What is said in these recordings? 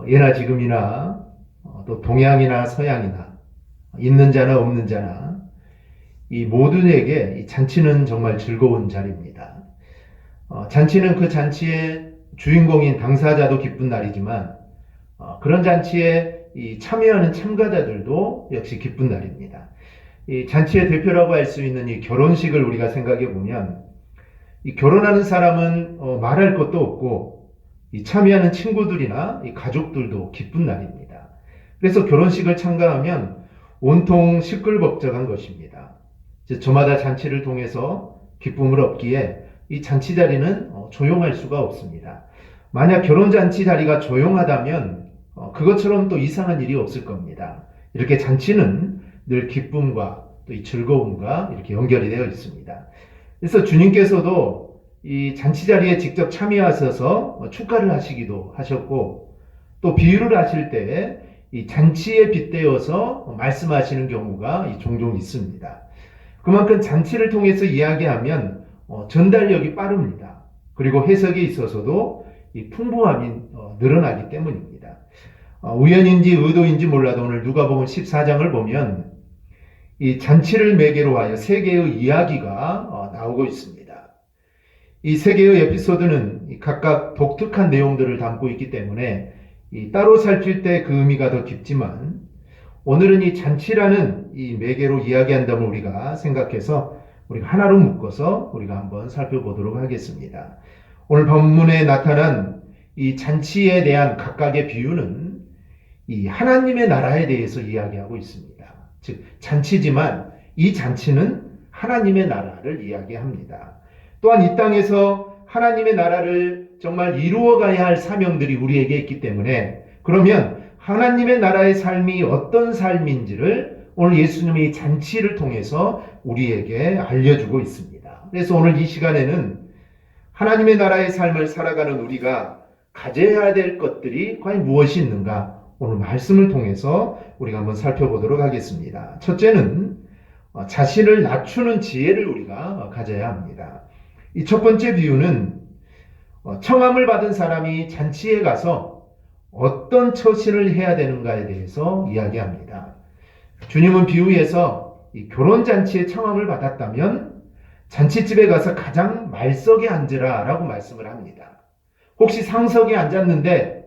예나 지금이나 또 동양이나 서양이나 있는 자나 없는 자나 이 모든에게 이 잔치는 정말 즐거운 자리입니다. 잔치는 그 잔치의 주인공인 당사자도 기쁜 날이지만 그런 잔치에 이 참여하는 참가자들도 역시 기쁜 날입니다. 이 잔치의 대표라고 할 수 있는 이 결혼식을 우리가 생각해 보면 이 결혼하는 사람은 말할 것도 없고 이 참여하는 친구들이나 이 가족들도 기쁜 날입니다. 그래서 결혼식을 참가하면 온통 시끌벅적한 것입니다. 저마다 잔치를 통해서 기쁨을 얻기에 이 잔치 자리는 조용할 수가 없습니다. 만약 결혼잔치 자리가 조용하다면 그것처럼 또 이상한 일이 없을 겁니다. 이렇게 잔치는 늘 기쁨과 또 이 즐거움과 이렇게 연결이 되어 있습니다. 그래서 주님께서도 이 잔치 자리에 직접 참여하셔서 축가를 하시기도 하셨고 또 비유를 하실 때 이 잔치에 빗대어서 말씀하시는 경우가 종종 있습니다. 그만큼 잔치를 통해서 이야기하면 전달력이 빠릅니다. 그리고 해석에 있어서도 이 풍부함이 늘어나기 때문입니다. 우연인지 의도인지 몰라도 오늘 누가복음 14장을 보면 이 잔치를 매개로 하여 세 개의 이야기가 나오고 있습니다. 이 세 개의 에피소드는 각각 독특한 내용들을 담고 있기 때문에 따로 살필 때 그 의미가 더 깊지만 오늘은 이 잔치라는 이 매개로 이야기한다면 우리가 생각해서 우리가 하나로 묶어서 우리가 한번 살펴보도록 하겠습니다. 오늘 본문에 나타난 이 잔치에 대한 각각의 비유는 이 하나님의 나라에 대해서 이야기하고 있습니다. 즉 잔치지만 이 잔치는 하나님의 나라를 이야기합니다. 또한 이 땅에서 하나님의 나라를 정말 이루어가야 할 사명들이 우리에게 있기 때문에 그러면 하나님의 나라의 삶이 어떤 삶인지를 오늘 예수님이 잔치를 통해서 우리에게 알려주고 있습니다. 그래서 오늘 이 시간에는 하나님의 나라의 삶을 살아가는 우리가 가져야 될 것들이 과연 무엇이 있는가 오늘 말씀을 통해서 우리가 한번 살펴보도록 하겠습니다. 첫째는 자신을 낮추는 지혜를 우리가 가져야 합니다. 이 첫 번째 비유는 청함을 받은 사람이 잔치에 가서 어떤 처신을 해야 되는가에 대해서 이야기합니다. 주님은 비유에서 이 결혼잔치에 청함을 받았다면 잔치집에 가서 가장 말석에 앉으라 라고 말씀을 합니다. 혹시 상석에 앉았는데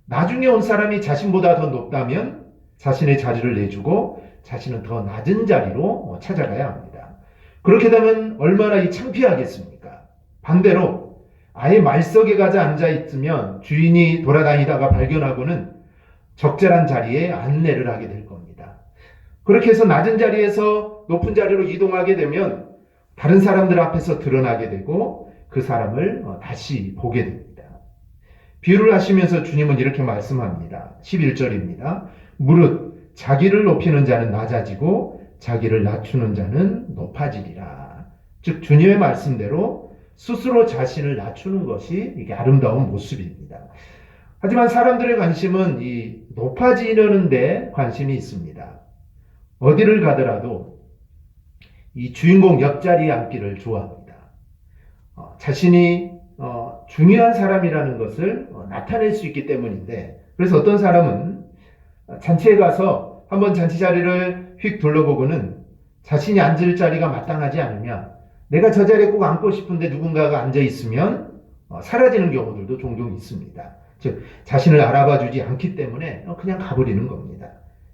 나중에 온 사람이 자신보다 더 높다면 자신의 자리를 내주고 자신은 더 낮은 자리로 찾아가야 합니다. 그렇게 되면 얼마나 창피하겠습니까? 반대로 아예 말석에 가서 앉아있으면 주인이 돌아다니다가 발견하고는 적절한 자리에 안내를 하게 될 겁니다. 그렇게 해서 낮은 자리에서 높은 자리로 이동하게 되면 다른 사람들 앞에서 드러나게 되고 그 사람을 다시 보게 됩니다. 비유를 하시면서 주님은 이렇게 말씀합니다. 11절입니다. 무릇 자기를 높이는 자는 낮아지고 자기를 낮추는 자는 높아지리라. 즉 주님의 말씀대로 스스로 자신을 낮추는 것이 이게 아름다운 모습입니다. 하지만 사람들의 관심은 이 높아지려는 데 관심이 있습니다. 어디를 가더라도 이 주인공 옆자리에 앉기를 좋아합니다. 자신이 중요한 사람이라는 것을 나타낼 수 있기 때문인데 그래서 어떤 사람은 잔치에 가서 한번 잔치 자리를 휙 둘러보고는 자신이 앉을 자리가 마땅하지 않으면 내가 저 자리에 꼭 앉고 싶은데 누군가가 앉아있으면 사라지는 경우들도 종종 있습니다. 즉 자신을 알아봐 주지 않기 때문에 그냥 가버리는 겁니다.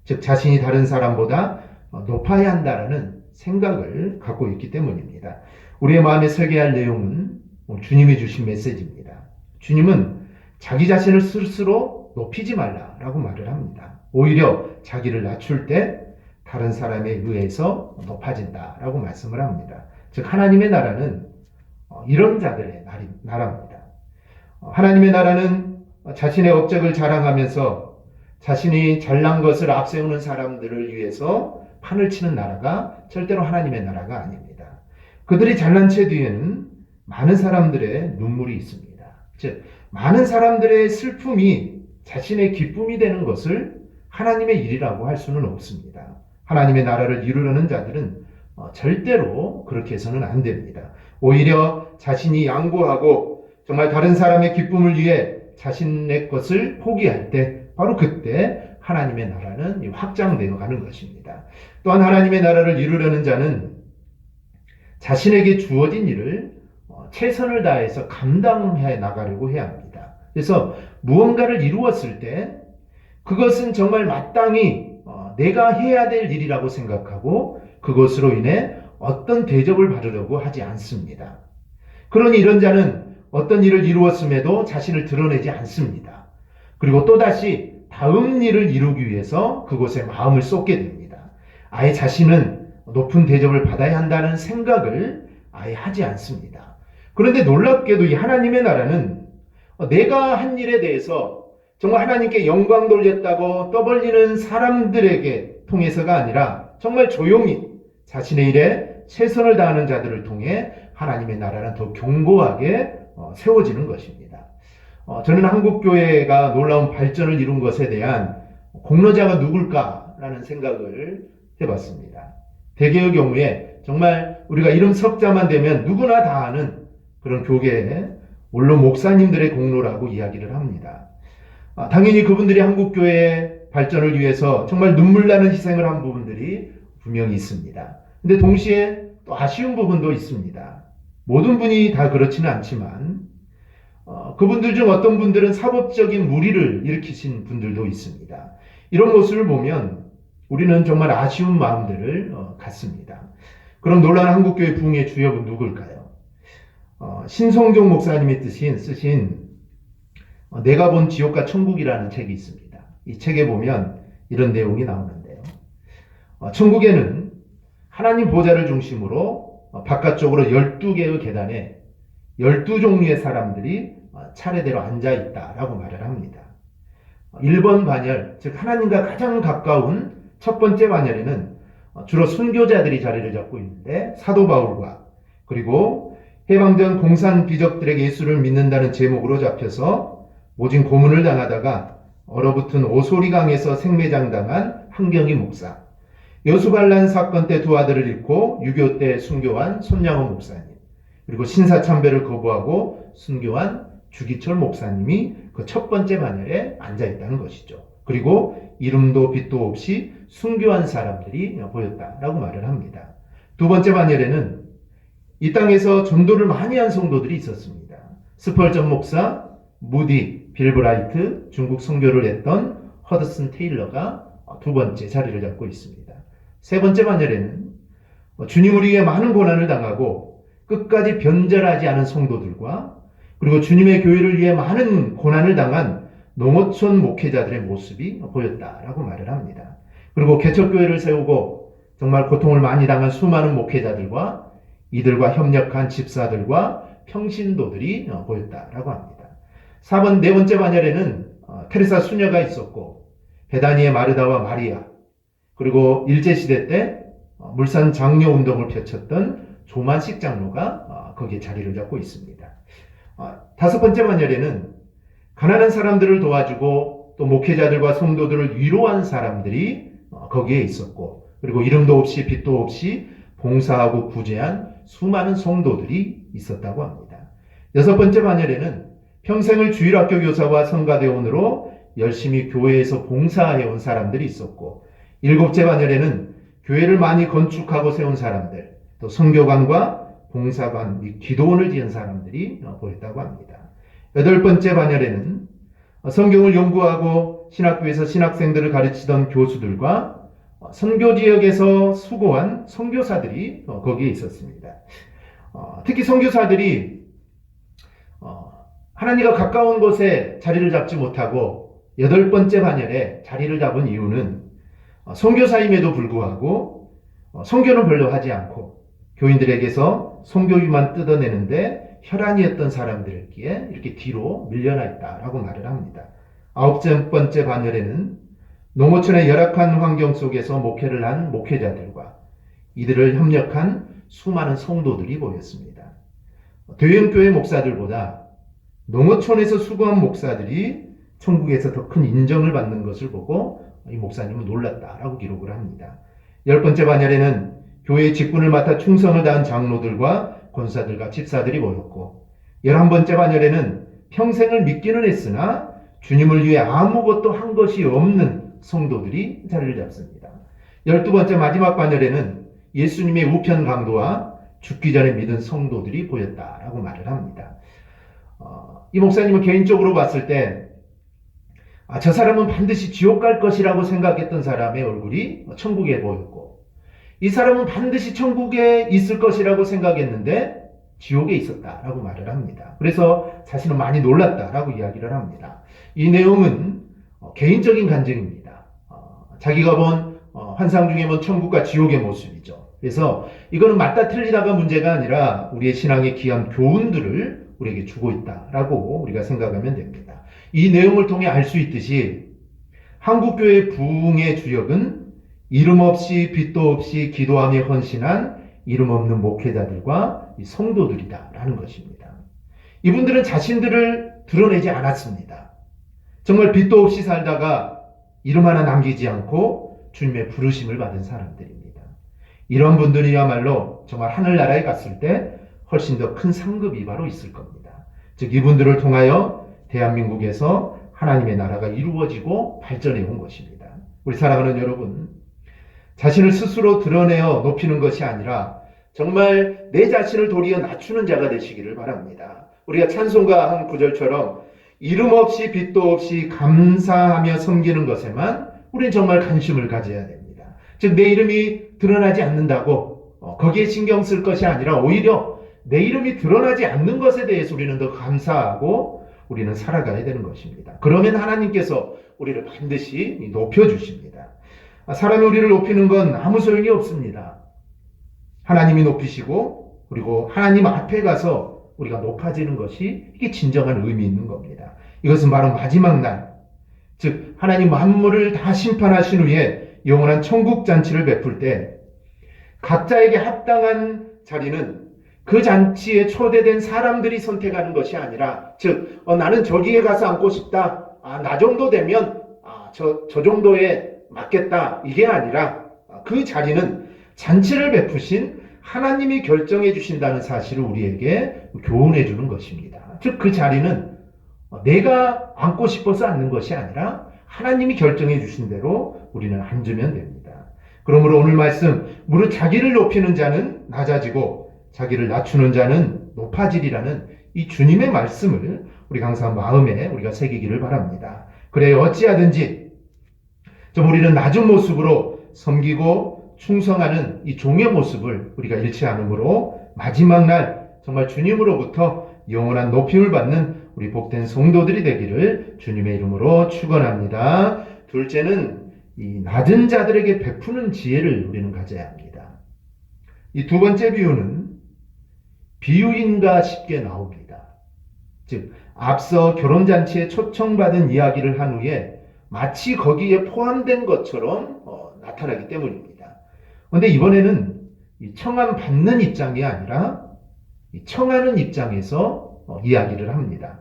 즉 자신이 다른 사람보다 높아야 한다는 생각을 갖고 있기 때문입니다. 우리의 마음에 새겨야 할 내용은 주님이 주신 메시지입니다. 주님은 자기 자신을 스스로 높이지 말라라고 말을 합니다. 오히려 자기를 낮출 때 다른 사람에 의해서 높아진다라고 말씀을 합니다. 즉 하나님의 나라는 이런 자들의 나라입니다. 하나님의 나라는 자신의 업적을 자랑하면서 자신이 잘난 것을 앞세우는 사람들을 위해서 판을 치는 나라가 절대로 하나님의 나라가 아닙니다. 그들이 잘난 채 뒤에는 많은 사람들의 눈물이 있습니다. 즉 많은 사람들의 슬픔이 자신의 기쁨이 되는 것을 하나님의 일이라고 할 수는 없습니다. 하나님의 나라를 이루려는 자들은 절대로 그렇게 해서는 안 됩니다. 오히려 자신이 양보하고 정말 다른 사람의 기쁨을 위해 자신의 것을 포기할 때 바로 그때 하나님의 나라는 확장되어 가는 것입니다. 또한 하나님의 나라를 이루려는 자는 자신에게 주어진 일을 최선을 다해서 감당해 나가려고 해야 합니다. 그래서 무언가를 이루었을 때 그것은 정말 마땅히 내가 해야 될 일이라고 생각하고 그것으로 인해 어떤 대접을 받으려고 하지 않습니다. 그러니 이런 자는 어떤 일을 이루었음에도 자신을 드러내지 않습니다. 그리고 또다시 다음 일을 이루기 위해서 그곳에 마음을 쏟게 됩니다. 아예 자신은 높은 대접을 받아야 한다는 생각을 아예 하지 않습니다. 그런데 놀랍게도 이 하나님의 나라는 내가 한 일에 대해서 정말 하나님께 영광 돌렸다고 떠벌리는 사람들에게 통해서가 아니라 정말 조용히 자신의 일에 최선을 다하는 자들을 통해 하나님의 나라는 더 견고하게 세워지는 것입니다. 저는 한국교회가 놀라운 발전을 이룬 것에 대한 공로자가 누굴까라는 생각을 해봤습니다. 대개의 경우에 정말 우리가 이름 석자만 되면 누구나 다 아는 그런 교계, 물론 목사님들의 공로라고 이야기를 합니다. 당연히 그분들이 한국교회의 발전을 위해서 정말 눈물 나는 희생을 한 부분들이 분명히 있습니다. 근데 동시에 또 아쉬운 부분도 있습니다. 모든 분이 다 그렇지는 않지만 그분들 중 어떤 분들은 사법적인 무리를 일으키신 분들도 있습니다. 이런 모습을 보면 우리는 정말 아쉬운 마음들을 갖습니다. 그럼 놀라운 한국교회 부흥의 주역은 누굴까요? 신성종 목사님이 쓰신 내가 본 지옥과 천국이라는 책이 있습니다. 이 책에 보면 이런 내용이 나오는데요. 천국에는 하나님 보좌를 중심으로 바깥쪽으로 12개의 계단에 12종류의 사람들이 차례대로 앉아있다라고 말을 합니다. 1번 반열, 즉 하나님과 가장 가까운 첫 번째 반열에는 주로 순교자들이 자리를 잡고 있는데 사도 바울과 그리고 해방전 공산 비적들에게 예수를 믿는다는 제목으로 잡혀서 모진 고문을 당하다가 얼어붙은 오소리강에서 생매장당한 한경희 목사, 여수반란 사건 때 두 아들을 잃고 6.25 때 순교한 손양호 목사님, 그리고 신사참배를 거부하고 순교한 주기철 목사님이 그 첫 번째 반열에 앉아있다는 것이죠. 그리고 이름도 빛도 없이 순교한 사람들이 보였다라고 말을 합니다. 두 번째 반열에는 이 땅에서 전도를 많이 한 성도들이 있었습니다. 스펄전 목사, 무디, 빌브라이트, 중국 선교를 했던 허드슨 테일러가 두 번째 자리를 잡고 있습니다. 세 번째 반열에는 주님을 위해 많은 고난을 당하고 끝까지 변절하지 않은 성도들과 그리고 주님의 교회를 위해 많은 고난을 당한 농어촌 목회자들의 모습이 보였다라고 말을 합니다. 그리고 개척교회를 세우고 정말 고통을 많이 당한 수많은 목회자들과 이들과 협력한 집사들과 평신도들이 보였다라고 합니다. 네 번째 반열에는 테레사 수녀가 있었고 베다니의 마르다와 마리아, 그리고 일제시대 때 물산 장려 운동을 펼쳤던 조만식 장로가 거기에 자리를 잡고 있습니다. 다섯 번째 반열에는 가난한 사람들을 도와주고 또 목회자들과 성도들을 위로한 사람들이 거기에 있었고, 그리고 이름도 없이 빛도 없이 봉사하고 구제한 수많은 성도들이 있었다고 합니다. 여섯 번째 반열에는 평생을 주일학교 교사와 성가대원으로 열심히 교회에서 봉사해온 사람들이 있었고, 일곱째 반열에는 교회를 많이 건축하고 세운 사람들, 또 선교관과 봉사관 및 기도원을 지은 사람들이 보였다고 합니다. 여덟 번째 반열에는 성경을 연구하고 신학교에서 신학생들을 가르치던 교수들과 선교지역에서 수고한 선교사들이 거기에 있었습니다. 특히 선교사들이 하나님과 가까운 곳에 자리를 잡지 못하고 여덟 번째 반열에 자리를 잡은 이유는 선교사임에도 불구하고 선교는 별로 하지 않고 교인들에게서 선교유만 뜯어내는데 혈안이었던 사람들에게 이렇게 뒤로 밀려나 있다라고 말을 합니다. 아홉 번째 반열에는 농어촌의 열악한 환경 속에서 목회를 한 목회자들과 이들을 협력한 수많은 성도들이 보였습니다. 대형교회 목사들보다 농어촌에서 수고한 목사들이 천국에서 더 큰 인정을 받는 것을 보고 이 목사님은 놀랐다라고 기록을 합니다. 열 번째 반열에는 교회의 직분을 맡아 충성을 다한 장로들과 권사들과 집사들이 모였고, 11번째 반열에는 평생을 믿기는 했으나 주님을 위해 아무것도 한 것이 없는 성도들이 자리를 잡습니다. 12번째 마지막 반열에는 예수님의 우편 강도와 죽기 전에 믿은 성도들이 보였다라고 말을 합니다. 이 목사님은 개인적으로 봤을 때 저 사람은 반드시 지옥 갈 것이라고 생각했던 사람의 얼굴이 천국에 보였고, 이 사람은 반드시 천국에 있을 것이라고 생각했는데 지옥에 있었다라고 말을 합니다. 그래서 자신은 많이 놀랐다라고 이야기를 합니다. 이 내용은 개인적인 간증입니다. 자기가 본 환상 중에 본 천국과 지옥의 모습이죠. 그래서 이거는 맞다 틀리다가 문제가 아니라 우리의 신앙의 귀한 교훈들을 우리에게 주고 있다라고 우리가 생각하면 됩니다. 이 내용을 통해 알 수 있듯이 한국교회 부흥의 주역은 이름 없이 빛도 없이 기도하며 헌신한 이름 없는 목회자들과 성도들이다라는 것입니다. 이분들은 자신들을 드러내지 않았습니다. 정말 빛도 없이 살다가 이름 하나 남기지 않고 주님의 부르심을 받은 사람들입니다. 이런 분들이야말로 정말 하늘나라에 갔을 때 훨씬 더 큰 상급이 바로 있을 겁니다. 즉 이분들을 통하여 대한민국에서 하나님의 나라가 이루어지고 발전해 온 것입니다. 우리 사랑하는 여러분, 자신을 스스로 드러내어 높이는 것이 아니라 정말 내 자신을 도리어 낮추는 자가 되시기를 바랍니다. 우리가 찬송가 한 구절처럼 이름 없이 빛도 없이 감사하며 섬기는 것에만 우리는 정말 관심을 가져야 됩니다. 즉 내 이름이 드러나지 않는다고 거기에 신경 쓸 것이 아니라 오히려 내 이름이 드러나지 않는 것에 대해서 우리는 더 감사하고 우리는 살아가야 되는 것입니다. 그러면 하나님께서 우리를 반드시 높여주십니다. 사람이 우리를 높이는 건 아무 소용이 없습니다. 하나님이 높이시고 그리고 하나님 앞에 가서 우리가 높아지는 것이 이게 진정한 의미 있는 겁니다. 이것은 바로 마지막 날, 즉 하나님 만물을 다 심판하신 후에 영원한 천국 잔치를 베풀 때 각자에게 합당한 자리는 그 잔치에 초대된 사람들이 선택하는 것이 아니라, 즉 나는 저기에 가서 앉고 싶다, 나 정도 되면 저 정도에 맞겠다, 이게 아니라 그 자리는 잔치를 베푸신 하나님이 결정해 주신다는 사실을 우리에게 교훈해 주는 것입니다. 즉 그 자리는 내가 앉고 싶어서 앉는 것이 아니라 하나님이 결정해 주신 대로 우리는 앉으면 됩니다. 그러므로 오늘 말씀, 무릇 자기를 높이는 자는 낮아지고 자기를 낮추는 자는 높아지리라는 이 주님의 말씀을 우리가 항상 마음에 우리가 새기기를 바랍니다. 그래 어찌하든지 좀 우리는 낮은 모습으로 섬기고 충성하는 이 종의 모습을 우리가 잃지 않으므로 마지막 날 정말 주님으로부터 영원한 높임을 받는 우리 복된 성도들이 되기를 주님의 이름으로 축원합니다. 둘째는 이 낮은 자들에게 베푸는 지혜를 우리는 가져야 합니다. 이 두 번째 비유는 비유인가 싶게 나옵니다. 즉 앞서 결혼잔치에 초청받은 이야기를 한 후에 마치 거기에 포함된 것처럼 나타나기 때문입니다. 그런데 이번에는 청함 받는 입장이 아니라 청하는 입장에서 이야기를 합니다.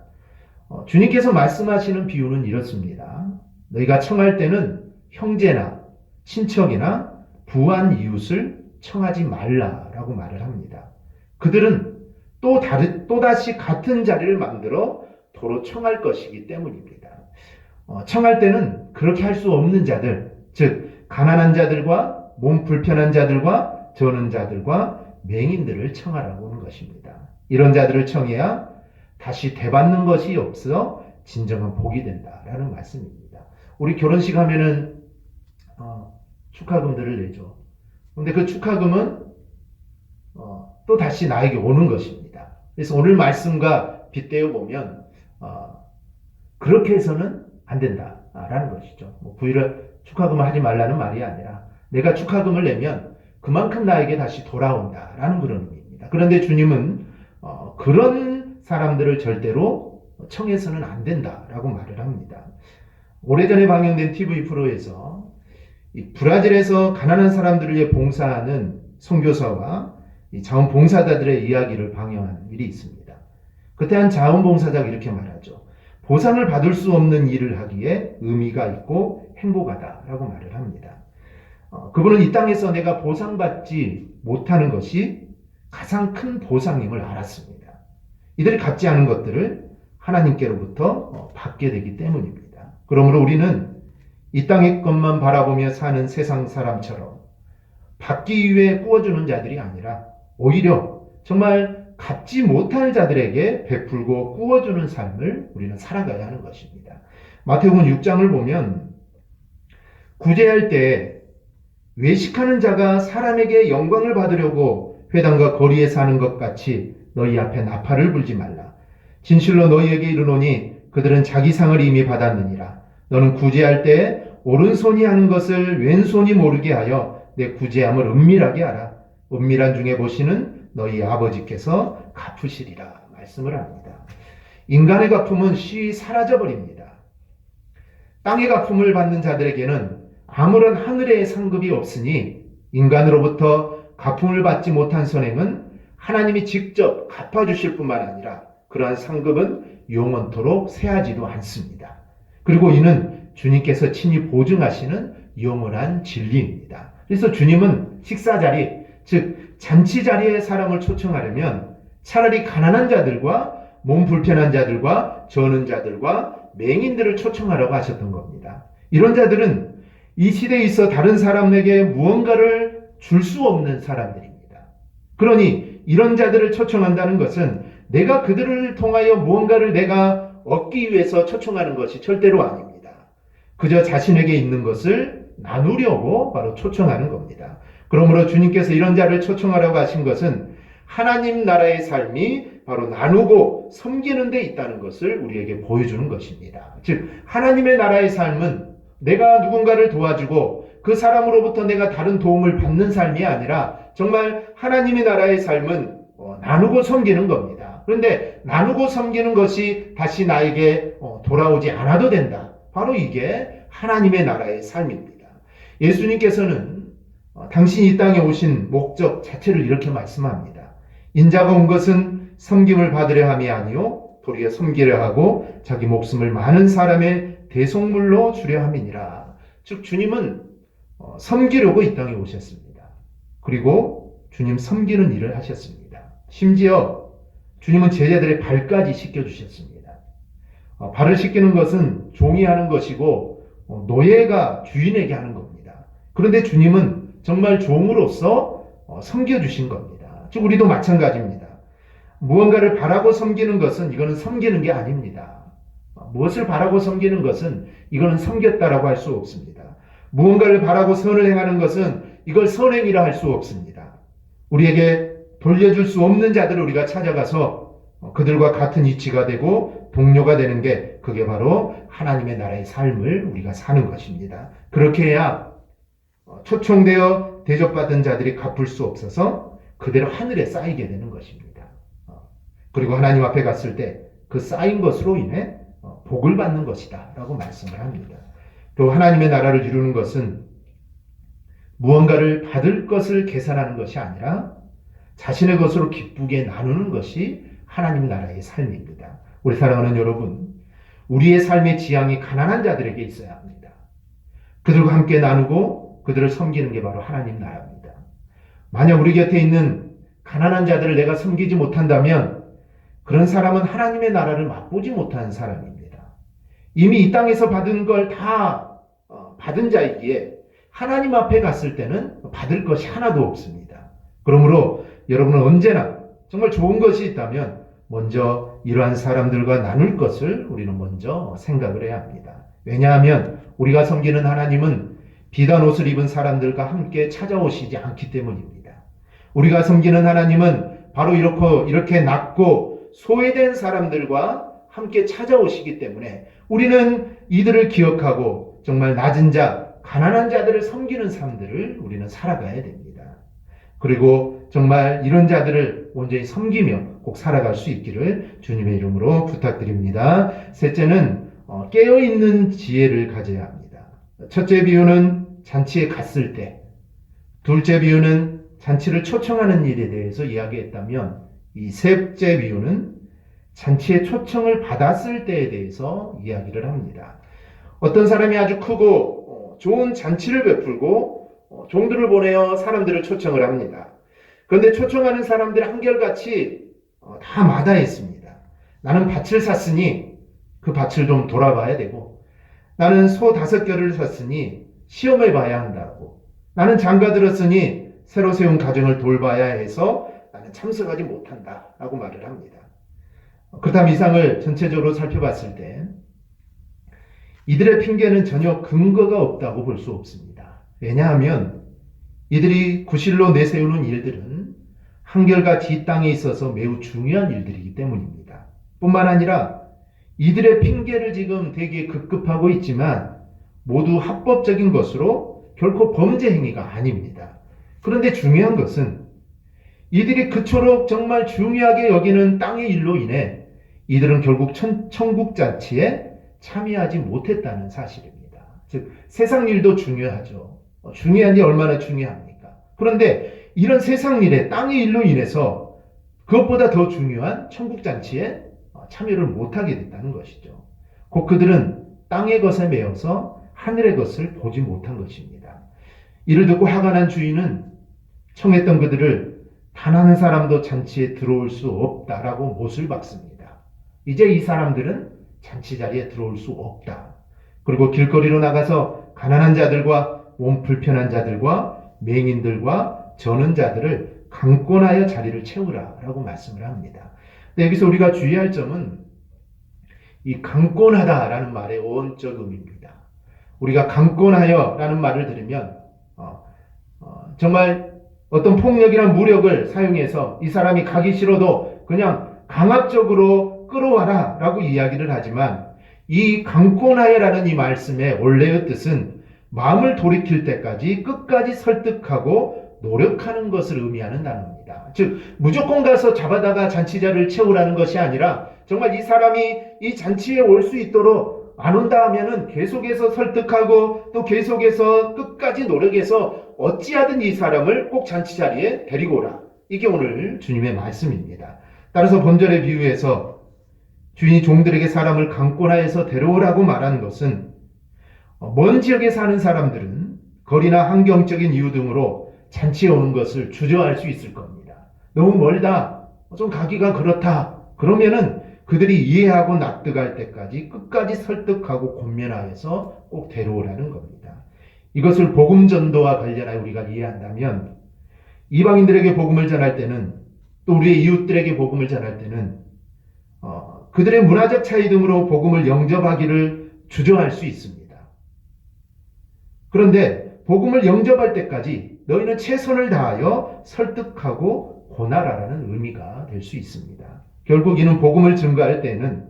주님께서 말씀하시는 비유는 이렇습니다. 너희가 청할 때는 형제나 친척이나 부한 이웃을 청하지 말라라고 말을 합니다. 그들은 또다시 같은 자리를 만들어 도로 청할 것이기 때문입니다. 청할 때는 그렇게 할 수 없는 자들, 즉 가난한 자들과 몸 불편한 자들과 저는 자들과 맹인들을 청하라고 하는 것입니다. 이런 자들을 청해야 다시 되받는 것이 없어 진정한 복이 된다라는 말씀입니다. 우리 결혼식 하면은 축하금들을 내죠. 그런데 그 축하금은 또 다시 나에게 오는 것입니다. 그래서 오늘 말씀과 빗대어 보면 그렇게 해서는 안 된다라는 것이죠. 부유를 축하금을 하지 말라는 말이 아니라 내가 축하금을 내면 그만큼 나에게 다시 돌아온다라는 그런 의미입니다. 그런데 주님은 그런 사람들을 절대로 청해서는 안 된다라고 말을 합니다. 오래전에 방영된 TV 프로에서 브라질에서 가난한 사람들을 위해 봉사하는 선교사와 자원봉사자들의 이야기를 방영한 일이 있습니다. 그때 한 자원봉사자가 이렇게 말하죠. 보상을 받을 수 없는 일을 하기에 의미가 있고 행복하다라고 말을 합니다. 그분은 이 땅에서 내가 보상받지 못하는 것이 가장 큰 보상임을 알았습니다. 이들이 갖지 않은 것들을 하나님께로부터 받게 되기 때문입니다. 그러므로 우리는 이 땅의 것만 바라보며 사는 세상 사람처럼 받기 위해 꾸어주는 자들이 아니라 오히려 정말 갚지 못할 자들에게 베풀고 꾸어주는 삶을 우리는 살아가야 하는 것입니다. 마태복음 6장을 보면 구제할 때 외식하는 자가 사람에게 영광을 받으려고 회당과 거리에 사는 것 같이 너희 앞에 나팔을 불지 말라. 진실로 너희에게 이르노니 그들은 자기 상을 이미 받았느니라. 너는 구제할 때 오른손이 하는 것을 왼손이 모르게 하여 내 구제함을 은밀하게 하라. 은밀한 중에 보시는 너희 아버지께서 갚으시리라 말씀을 합니다. 인간의 갚음은 쉬이 사라져버립니다. 땅의 갚음을 받는 자들에게는 아무런 하늘의 상급이 없으니 인간으로부터 갚음을 받지 못한 선행은 하나님이 직접 갚아주실 뿐만 아니라 그러한 상급은 영원토록 쇠하지도 않습니다. 그리고 이는 주님께서 친히 보증하시는 영원한 진리입니다. 그래서 주님은 식사 자리, 즉 잔치 자리에 사람을 초청하려면 차라리 가난한 자들과 몸 불편한 자들과 저는 자들과 맹인들을 초청하라고 하셨던 겁니다. 이런 자들은 이 시대에 있어 다른 사람에게 무언가를 줄 수 없는 사람들입니다. 그러니 이런 자들을 초청한다는 것은 내가 그들을 통하여 무언가를 내가 얻기 위해서 초청하는 것이 절대로 아닙니다. 그저 자신에게 있는 것을 나누려고 바로 초청하는 겁니다. 그러므로 주님께서 이런 자를 초청하라고 하신 것은 하나님 나라의 삶이 바로 나누고 섬기는 데 있다는 것을 우리에게 보여주는 것입니다. 즉 하나님의 나라의 삶은 내가 누군가를 도와주고 그 사람으로부터 내가 다른 도움을 받는 삶이 아니라 정말 하나님의 나라의 삶은 나누고 섬기는 겁니다. 그런데 나누고 섬기는 것이 다시 나에게 돌아오지 않아도 된다. 바로 이게 하나님의 나라의 삶입니다. 예수님께서는 당신이 이 땅에 오신 목적 자체를 이렇게 말씀합니다. 인자가 온 것은 섬김을 받으려 함이 아니요 도리어 섬기려 하고 자기 목숨을 많은 사람의 대속물로 주려 함이니라. 즉 주님은 섬기려고 이 땅에 오셨습니다. 그리고 주님 섬기는 일을 하셨습니다. 심지어 주님은 제자들의 발까지 씻겨주셨습니다. 발을 씻기는 것은 종이 하는 것이고 노예가 주인에게 하는 겁니다. 그런데 주님은 정말 종으로서 섬겨주신 겁니다. 즉 우리도 마찬가지입니다. 무언가를 바라고 섬기는 것은 이거는 섬기는 게 아닙니다. 무엇을 바라고 섬기는 것은 이거는 섬겼다라고 할 수 없습니다. 무언가를 바라고 선을 행하는 것은 이걸 선행이라 할 수 없습니다. 우리에게 돌려줄 수 없는 자들을 우리가 찾아가서 그들과 같은 위치가 되고 동료가 되는 게 그게 바로 하나님의 나라의 삶을 우리가 사는 것입니다. 그렇게 해야 초청되어 대접받은 자들이 갚을 수 없어서 그대로 하늘에 쌓이게 되는 것입니다. 그리고 하나님 앞에 갔을 때 그 쌓인 것으로 인해 복을 받는 것이다 라고 말씀을 합니다. 또 하나님의 나라를 이루는 것은 무언가를 받을 것을 계산하는 것이 아니라 자신의 것으로 기쁘게 나누는 것이 하나님 나라의 삶입니다. 우리 사랑하는 여러분, 우리의 삶의 지향이 가난한 자들에게 있어야 합니다. 그들과 함께 나누고 그들을 섬기는 게 바로 하나님 나라입니다. 만약 우리 곁에 있는 가난한 자들을 내가 섬기지 못한다면 그런 사람은 하나님의 나라를 맛보지 못한 사람입니다. 이미 이 땅에서 받은 걸 다 받은 자이기에 하나님 앞에 갔을 때는 받을 것이 하나도 없습니다. 그러므로 여러분은 언제나 정말 좋은 것이 있다면 먼저 이러한 사람들과 나눌 것을 우리는 먼저 생각을 해야 합니다. 왜냐하면 우리가 섬기는 하나님은 비단 옷을 입은 사람들과 함께 찾아오시지 않기 때문입니다. 우리가 섬기는 하나님은 바로 이렇게 낮고 소외된 사람들과 함께 찾아오시기 때문에 우리는 이들을 기억하고 정말 낮은 자, 가난한 자들을 섬기는 삶들을 우리는 살아가야 됩니다. 그리고 정말 이런 자들을 온전히 섬기며 꼭 살아갈 수 있기를 주님의 이름으로 부탁드립니다. 셋째는 깨어있는 지혜를 가져야 합니다. 첫째 비유는 잔치에 갔을 때, 둘째 비유는 잔치를 초청하는 일에 대해서 이야기했다면 이 셋째 비유는 잔치의 초청을 받았을 때에 대해서 이야기를 합니다. 어떤 사람이 아주 크고 좋은 잔치를 베풀고 종들을 보내어 사람들을 초청을 합니다. 그런데 초청하는 사람들이 한결같이 다 마다했습니다. 나는 밭을 샀으니 그 밭을 좀 돌아봐야 되고, 나는 소 5결을 샀으니 시험해 봐야 한다고, 나는 장가 들었으니 새로 세운 가정을 돌봐야 해서 나는 참석하지 못한다라고 말을 합니다. 그렇다면 이 상을 전체적으로 살펴봤을 때 이들의 핑계는 전혀 근거가 없다고 볼 수 없습니다. 왜냐하면 이들이 구실로 내세우는 일들은 한결과 뒷땅에 있어서 매우 중요한 일들이기 때문입니다. 뿐만 아니라 이들의 핑계를 지금 되게 급급하고 있지만 모두 합법적인 것으로 결코 범죄 행위가 아닙니다. 그런데 중요한 것은 이들이 그토록 정말 중요하게 여기는 땅의 일로 인해 이들은 결국 천국 잔치에 참여하지 못했다는 사실입니다. 즉 세상 일도 중요하죠. 중요한 게 얼마나 중요합니까? 그런데 이런 세상 일에 땅의 일로 인해서 그것보다 더 중요한 천국 잔치에 참여를 못하게 됐다는 것이죠. 곧 그들은 땅의 것에 매여서 하늘의 것을 보지 못한 것입니다. 이를 듣고 화가 난 주인은 청했던 그들을 단 한 사람도 잔치에 들어올 수 없다라고 못을 박습니다. 이제 이 사람들은 잔치 자리에 들어올 수 없다. 그리고 길거리로 나가서 가난한 자들과 몸 불편한 자들과 맹인들과 저는 자들을 강권하여 자리를 채우라라고 말씀을 합니다. 근데 여기서 우리가 주의할 점은 이 강권하다라는 말의 원적 의미입니다. 우리가 강권하여라는 말을 들으면 정말 어떤 폭력이나 무력을 사용해서 이 사람이 가기 싫어도 그냥 강압적으로 끌어와라 라고 이야기를 하지만 이 강권하여라는 이 말씀의 원래의 뜻은 마음을 돌이킬 때까지 끝까지 설득하고 노력하는 것을 의미하는 단어입니다. 즉 무조건 가서 잡아다가 잔치자를 채우라는 것이 아니라 정말 이 사람이 이 잔치에 올 수 있도록 안 온다 하면은 계속해서 설득하고 또 계속해서 끝까지 노력해서 어찌하든 이 사람을 꼭 잔치 자리에 데리고 오라. 이게 오늘 주님의 말씀입니다. 따라서 본절의 비유에서 주인이 종들에게 사람을 강권하여서 데려오라고 말한 것은 먼 지역에 사는 사람들은 거리나 환경적인 이유 등으로 잔치에 오는 것을 주저할 수 있을 겁니다. 너무 멀다, 좀 가기가 그렇다. 그러면은 그들이 이해하고 납득할 때까지 끝까지 설득하고 권면하여서 꼭 데려오라는 겁니다. 이것을 복음 전도와 관련하여 우리가 이해한다면 이방인들에게 복음을 전할 때는 또 우리의 이웃들에게 복음을 전할 때는 그들의 문화적 차이 등으로 복음을 영접하기를 주저할 수 있습니다. 그런데 복음을 영접할 때까지 너희는 최선을 다하여 설득하고 권하라라는 의미가 될 수 있습니다. 결국 이는 복음을 증거할 때는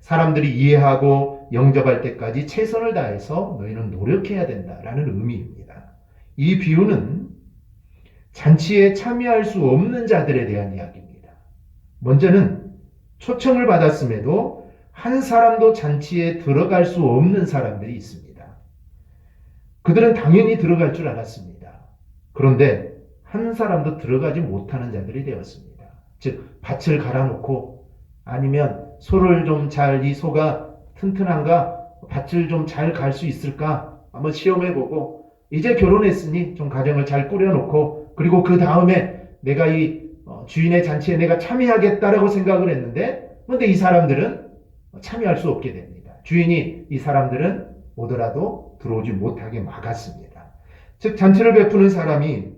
사람들이 이해하고 영접할 때까지 최선을 다해서 너희는 노력해야 된다라는 의미입니다. 이 비유는 잔치에 참여할 수 없는 자들에 대한 이야기입니다. 먼저는 초청을 받았음에도 한 사람도 잔치에 들어갈 수 없는 사람들이 있습니다. 그들은 당연히 들어갈 줄 알았습니다. 그런데 한 사람도 들어가지 못하는 자들이 되었습니다. 즉 밭을 갈아놓고 아니면 소를 좀 잘, 이 소가 튼튼한가, 밭을 좀 잘 갈 수 있을까 한번 시험해보고 이제 결혼했으니 좀 가정을 잘 꾸려놓고 그리고 그 다음에 내가 이 주인의 잔치에 내가 참여하겠다라고 생각을 했는데 그런데 이 사람들은 참여할 수 없게 됩니다. 주인이 이 사람들은 오더라도 들어오지 못하게 막았습니다. 즉 잔치를 베푸는 사람이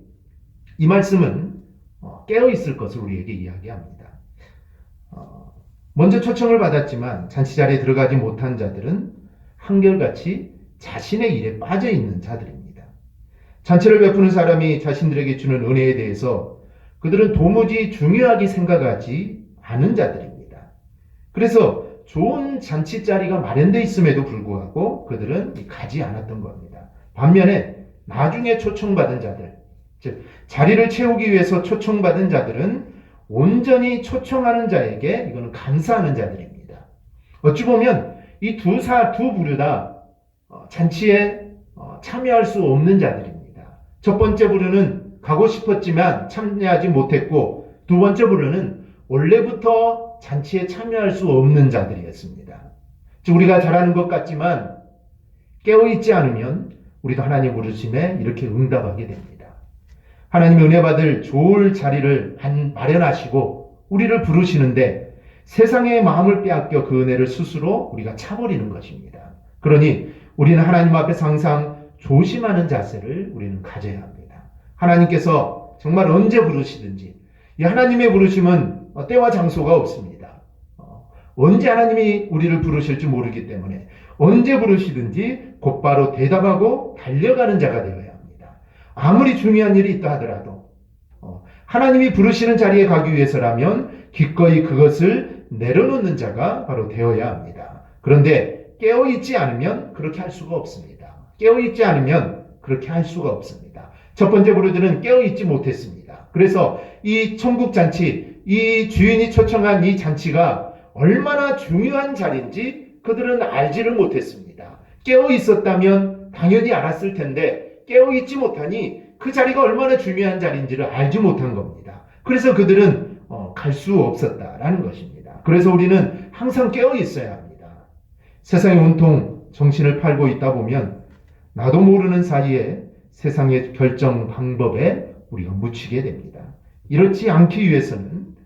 이 말씀은 깨어있을 것을 우리에게 이야기합니다. 먼저 초청을 받았지만 잔치 자리에 들어가지 못한 자들은 한결같이 자신의 일에 빠져있는 자들입니다. 잔치를 베푸는 사람이 자신들에게 주는 은혜에 대해서 그들은 도무지 중요하게 생각하지 않은 자들입니다. 그래서 좋은 잔치 자리가 마련되어 있음에도 불구하고 그들은 가지 않았던 겁니다. 반면에 나중에 초청받은 자들, 즉 자리를 채우기 위해서 초청받은 자들은 온전히 초청하는 자에게 이거는 감사하는 자들입니다. 어찌 보면 이 두 부류 다 잔치에 참여할 수 없는 자들입니다. 첫 번째 부류는 가고 싶었지만 참여하지 못했고 두 번째 부류는 원래부터 잔치에 참여할 수 없는 자들이었습니다. 즉 우리가 잘하는 것 같지만 깨어있지 않으면 우리도 하나님 부르심에 이렇게 응답하게 됩니다. 하나님 은혜 받을 좋을 자리를 마련하시고 우리를 부르시는데 세상의 마음을 빼앗겨 그 은혜를 스스로 우리가 차버리는 것입니다. 그러니 우리는 하나님 앞에서 항상 조심하는 자세를 우리는 가져야 합니다. 하나님께서 정말 언제 부르시든지 이 하나님의 부르심은 때와 장소가 없습니다. 언제 하나님이 우리를 부르실지 모르기 때문에 언제 부르시든지 곧바로 대답하고 달려가는 자가 되어야 합니다. 아무리 중요한 일이 있다 하더라도 하나님이 부르시는 자리에 가기 위해서라면 기꺼이 그것을 내려놓는 자가 바로 되어야 합니다. 그런데 깨어있지 않으면 그렇게 할 수가 없습니다. 깨어있지 않으면 그렇게 할 수가 없습니다. 첫 번째 부르들은 깨어있지 못했습니다. 그래서 이 천국잔치, 이 주인이 초청한 이 잔치가 얼마나 중요한 자리인지 그들은 알지를 못했습니다. 깨어있었다면 당연히 알았을 텐데 깨어있지 못하니 그 자리가 얼마나 중요한 자리인지를 알지 못한 겁니다. 그래서 그들은 갈 수 없었다라는 것입니다. 그래서 우리는 항상 깨어 있어야 합니다. 세상에 온통 정신을 팔고 있다 보면 나도 모르는 사이에 세상의 결정 방법에 우리가 묻히게 됩니다. 이렇지 않기 위해서는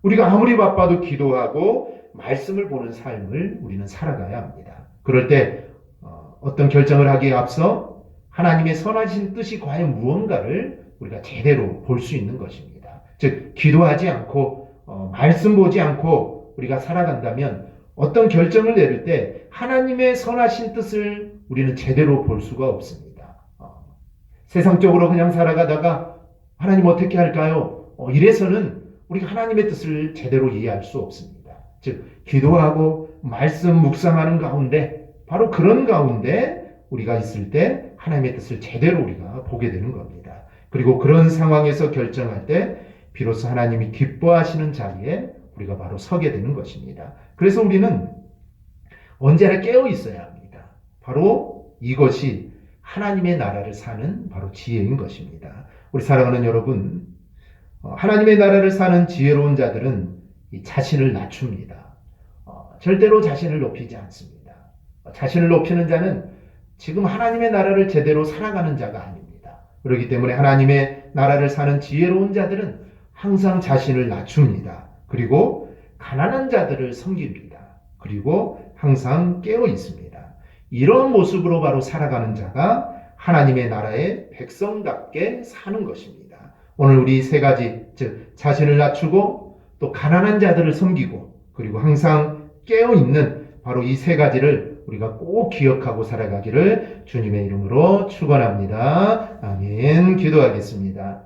우리가 아무리 바빠도 기도하고 말씀을 보는 삶을 우리는 살아가야 합니다. 그럴 때 어떤 결정을 하기에 앞서 하나님의 선하신 뜻이 과연 무언가를 우리가 제대로 볼 수 있는 것입니다. 즉 기도하지 않고 말씀 보지 않고 우리가 살아간다면 어떤 결정을 내릴 때 하나님의 선하신 뜻을 우리는 제대로 볼 수가 없습니다. 세상적으로 그냥 살아가다가 하나님 어떻게 할까요? 이래서는 우리가 하나님의 뜻을 제대로 이해할 수 없습니다. 즉 기도하고 말씀 묵상하는 가운데 바로 그런 가운데 우리가 있을 때 하나님의 뜻을 제대로 우리가 보게 되는 겁니다. 그리고 그런 상황에서 결정할 때 비로소 하나님이 기뻐하시는 자리에 우리가 바로 서게 되는 것입니다. 그래서 우리는 언제나 깨어 있어야 합니다. 바로 이것이 하나님의 나라를 사는 바로 지혜인 것입니다. 우리 사랑하는 여러분, 하나님의 나라를 사는 지혜로운 자들은 자신을 낮춥니다. 절대로 자신을 높이지 않습니다. 자신을 높이는 자는 지금 하나님의 나라를 제대로 살아가는 자가 아닙니다. 그렇기 때문에 하나님의 나라를 사는 지혜로운 자들은 항상 자신을 낮춥니다. 그리고 가난한 자들을 섬깁니다. 그리고 항상 깨어 있습니다. 이런 모습으로 바로 살아가는 자가 하나님의 나라의 백성답게 사는 것입니다. 오늘 우리 세 가지, 즉 자신을 낮추고 또 가난한 자들을 섬기고 그리고 항상 깨어 있는 바로 이 세 가지를 우리가 꼭 기억하고 살아가기를 주님의 이름으로 축원합니다. 아멘. 기도하겠습니다.